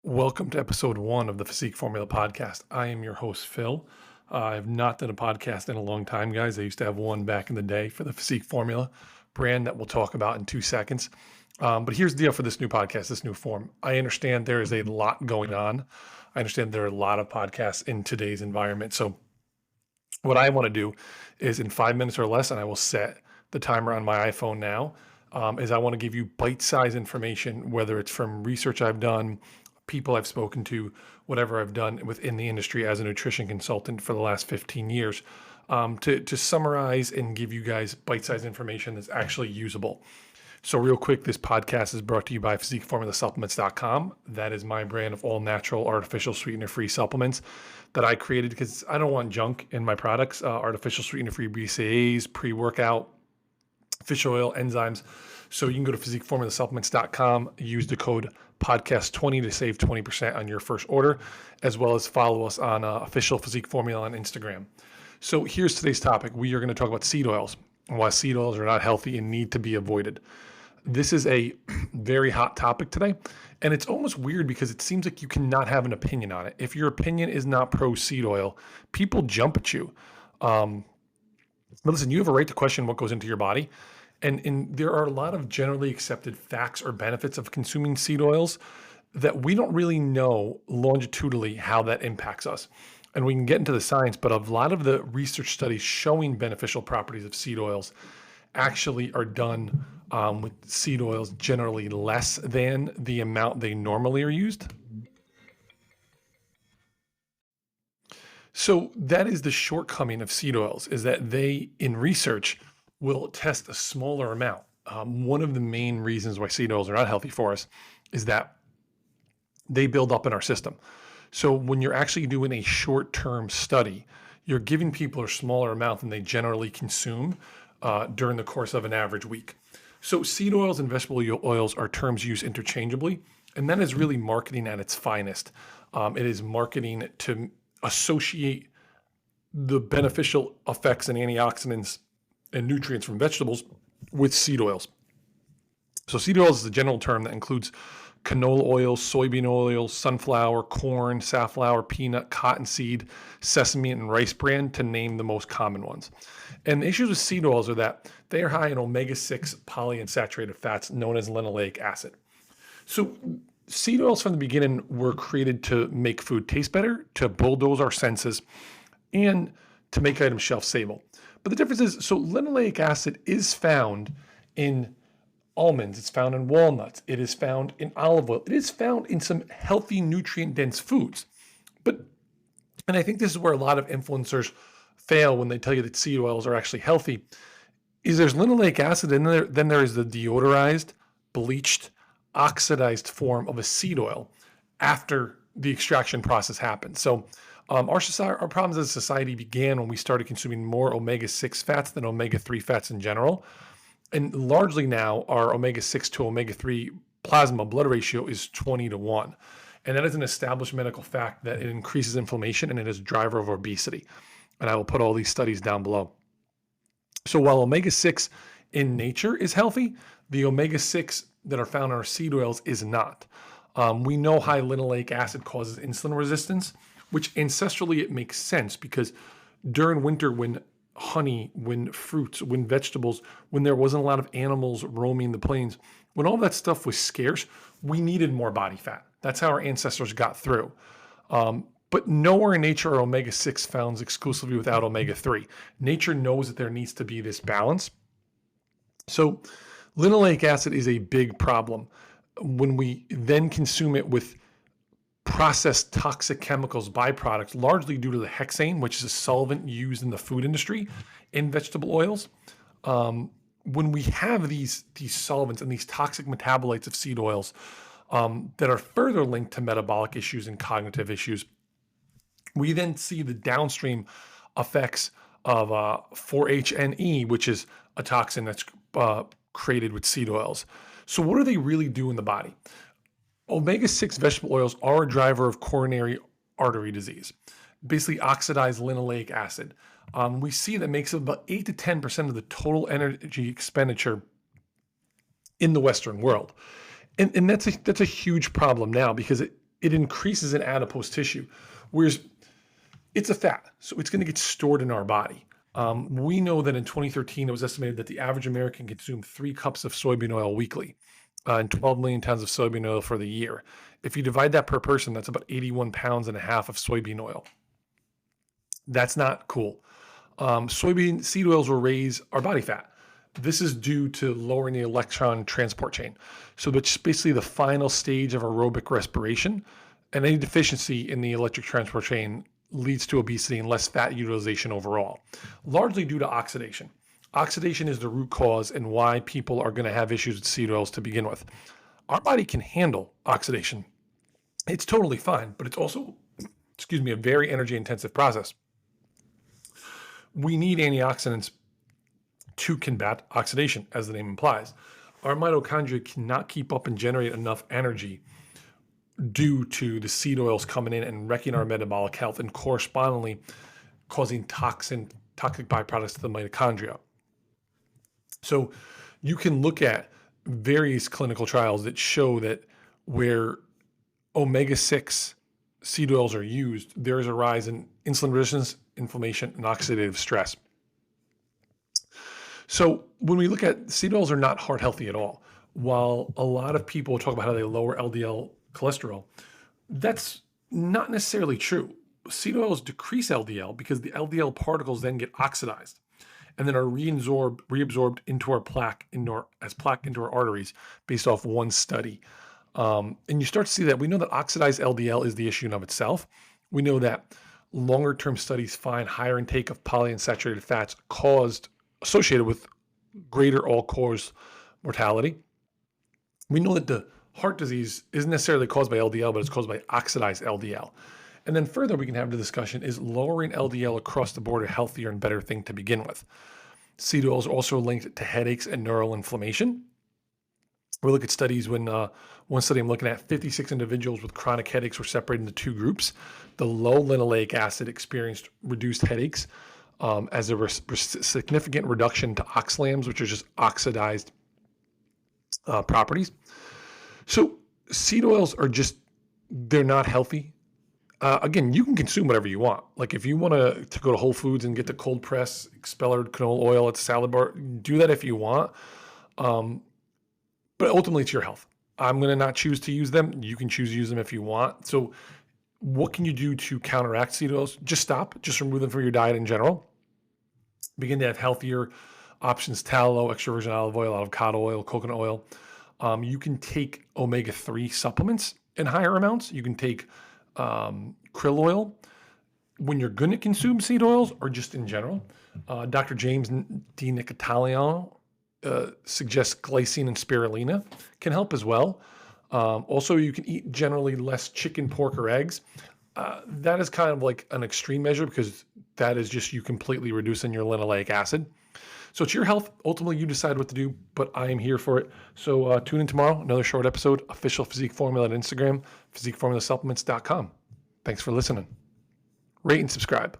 Welcome to episode 1 of the Physique Formula podcast. I am your host, Phil. I have not done a podcast in a long time, guys. I used to have one back in the day for the Physique Formula brand that we'll talk about in 2 seconds. But here's the deal for this new podcast, this new form. I understand there is a lot going on. I understand there are a lot of podcasts in today's environment. So what I want to do is in 5 minutes or less, and I will set the timer on my iPhone now, is I want to give you bite-sized information, whether it's from research I've done, people I've spoken to, whatever I've done within the industry as a nutrition consultant for the last 15 years, to summarize and give you guys bite-sized information that's actually usable. So real quick, this podcast is brought to you by PhysiqueFormulaSupplements.com. That is my brand of all natural, artificial sweetener-free supplements that I created because I don't want junk in my products, artificial sweetener-free BCAAs, pre-workout, fish oil, enzymes. So you can go to PhysiqueFormulaSupplements.com, use the code podcast20 to save 20% on your first order, as well as follow us on official Physique Formula on Instagram. So here's today's topic. We are going to talk about seed oils and why seed oils are not healthy and need to be avoided. This is a very hot topic today, and it's almost weird because it seems like you cannot have an opinion on it. If your opinion is not pro seed oil, people jump at you. But listen, you have a right to question what goes into your body. And there are a lot of generally accepted facts or benefits of consuming seed oils that we don't really know longitudinally how that impacts us. And we can get into the science, but a lot of the research studies showing beneficial properties of seed oils actually are done with seed oils generally less than the amount they normally are used. So that is the shortcoming of seed oils, is that they, in research, will test a smaller amount. One of the main reasons why seed oils are not healthy for us is that they build up in our system. So when you're actually doing a short-term study, you're giving people a smaller amount than they generally consume during the course of an average week. So seed oils and vegetable oils are terms used interchangeably, and that is really marketing at its finest. It is marketing to associate the beneficial effects and antioxidants and nutrients from vegetables with seed oils. So seed oils is a general term that includes canola oil, soybean oil, sunflower, corn, safflower, peanut, cottonseed, sesame, and rice bran, to name the most common ones. And the issues with seed oils are that they are high in omega-6 polyunsaturated fats known as linoleic acid. So seed oils from the beginning were created to make food taste better, to bulldoze our senses, and to make items shelf-stable. But the difference is, so linoleic acid is found in almonds, it's found in walnuts, it is found in olive oil, it is found in some healthy, nutrient-dense foods. And I think this is where a lot of influencers fail when they tell you that seed oils are actually healthy, is there's linoleic acid in there, then there is the deodorized, bleached, oxidized form of a seed oil after the extraction process happens. So our problems as a society began when we started consuming more omega-6 fats than omega-3 fats in general. And largely now, our omega-6 to omega-3 plasma blood ratio is 20-1. And that is an established medical fact that it increases inflammation and it is a driver of obesity. And I will put all these studies down below. So while omega-6 in nature is healthy, the omega-6 that are found in our seed oils is not. We know high linoleic acid causes insulin resistance, which ancestrally it makes sense because during winter when honey, when fruits, when vegetables, when there wasn't a lot of animals roaming the plains, when all that stuff was scarce, we needed more body fat. That's how our ancestors got through. But nowhere in nature are omega-6 found exclusively without omega-3. Nature knows that there needs to be this balance. So linoleic acid is a big problem. When we then consume it with processed toxic chemicals, byproducts, largely due to the hexane, which is a solvent used in the food industry in vegetable oils. When we have these solvents and these toxic metabolites of seed oils that are further linked to metabolic issues and cognitive issues, we then see the downstream effects of 4-HNE, which is a toxin that's created with seed oils. So what do they really do in the body? Omega-6 vegetable oils are a driver of coronary artery disease, basically oxidized linoleic acid. We see that makes up about 8 to 10% of the total energy expenditure in the Western world. And that's a huge problem now because it increases in adipose tissue, whereas it's a fat, so it's going to get stored in our body. We know that in 2013, it was estimated that the average American consumed 3 cups of soybean oil weekly and 12 million tons of soybean oil for the year. If you divide that per person, that's about 81 pounds and a half of soybean oil. That's not cool. Soybean seed oils will raise our body fat. This is due to lowering the electron transport chain. So it's basically the final stage of aerobic respiration, and any deficiency in the electric transport chain leads to obesity and less fat utilization overall, largely due to oxidation. Oxidation is the root cause and why people are going to have issues with seed oils to begin with. Our body can handle oxidation. It's totally fine, but it's also, a very energy intensive process. We need antioxidants to combat oxidation, as the name implies. Our mitochondria cannot keep up and generate enough energy due to the seed oils coming in and wrecking our metabolic health and correspondingly causing toxic byproducts to the mitochondria. So you can look at various clinical trials that show that where omega-6 seed oils are used, there is a rise in insulin resistance, inflammation, and oxidative stress. So when we look at seed oils are not heart healthy at all. While a lot of people talk about how they lower LDL cholesterol, that's not necessarily true. Seed oils decrease LDL because the LDL particles then get oxidized and then are reabsorbed into our plaque, as plaque into our arteries based off one study. And you start to see that. We know that oxidized LDL is the issue in of itself. We know that longer-term studies find higher intake of polyunsaturated fats associated with greater all-cause mortality. We know that the heart disease isn't necessarily caused by LDL, but it's caused by oxidized LDL. And then further, we can have the discussion, is lowering LDL across the board a healthier and better thing to begin with? Seed oils are also linked to headaches and neural inflammation. We look at studies when one study I'm looking at, 56 individuals with chronic headaches were separated into 2 groups. The low linoleic acid experienced reduced headaches as there was significant reduction to oxalams, which are just oxidized properties. So seed oils are they're not healthy. Again, you can consume whatever you want. Like if you want to go to Whole Foods and get the cold press expeller canola oil at the salad bar, do that if you want. But ultimately it's your health. I'm going to not choose to use them. You can choose to use them if you want. So what can you do to counteract seed oils? Just stop. Just remove them from your diet in general. Begin to have healthier options: tallow, extra virgin olive oil, avocado oil, coconut oil. You can take omega-3 supplements in higher amounts. You can take krill oil when you're going to consume seed oils or just in general. Dr. James D. Nicotaliano suggests glycine and spirulina can help as well. Also, you can eat generally less chicken, pork, or eggs. That is kind of like an extreme measure because that is just you completely reducing your linoleic acid. So it's your health. Ultimately, you decide what to do, but I am here for it. So tune in tomorrow, another short episode, official Physique Formula on Instagram, physiqueformulasupplements.com. Thanks for listening. Rate and subscribe.